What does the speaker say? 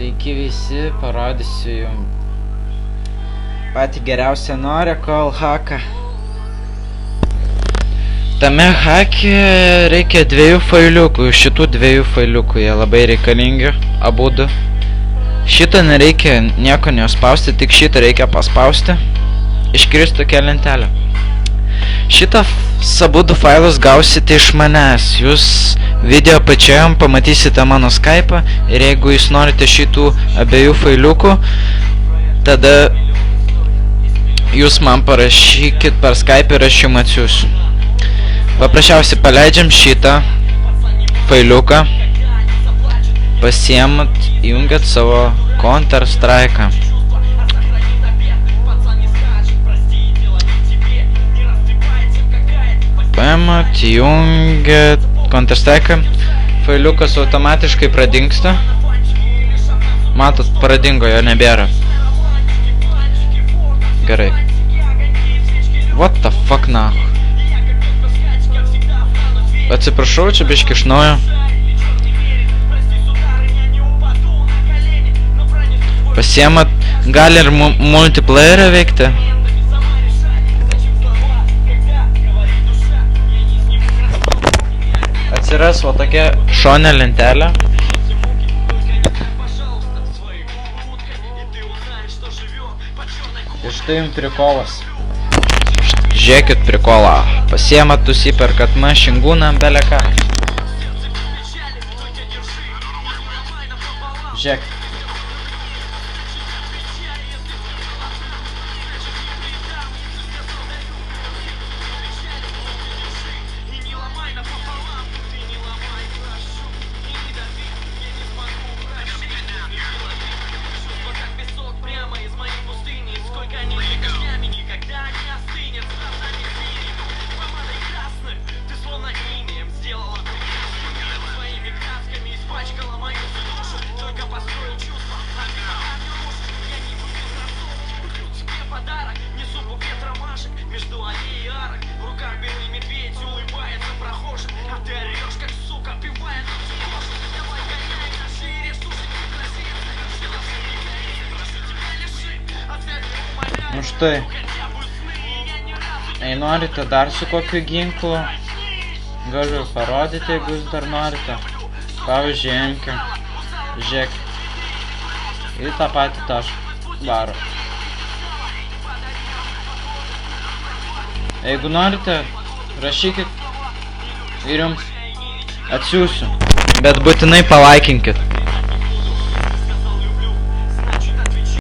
Sveiki visi, parodysiu jums patį geriausią norę call hacką. Tame hake reikia 2 failiukų, šitų 2 failiukų, jie labai reikalingi, abudu. Šitą nereikia nieko nespausti, tik šitą reikia paspausti, iškris tokia lentelė. Šitą abudu failus gausite iš manęs, jūs video apačioje pamatysite mano Skype'ą ir jeigu jūs norite šitų abiejų failiukų, tada jūs man parašykit per Skype ir aš jums atsiųsiu. Paprasčiausiai paleidžiam šitą failiuką, pasiemat, įjungiat savo Counter Strike'ą. Paimat, įjungiat Counter Strike'ą, failiukas automatiškai pradingsta. Matot, pradingo, jo nebėra. Gerai. What the fuck now? Atsiprašau, čia biški iš naujo. Pasiemat, gali ir multiplayer'ą veikti. Atsiras va tokia šonė lentelė. Ir štai jums prikolas. Žiūrėkit prikolą. Pasiemat, nusiperkat mašingūną, beleką. Žiūrėk. Nu štai, jei norite dar su kokiu ginklu, galiu parodyti, jeigu jūs dar norite. Pavyzdžiui, imkim, žiūrėk, į tą patį tašką varo. Jeigu norite, rašykit ir jums atsiųsiu, bet būtinai palaikinkit.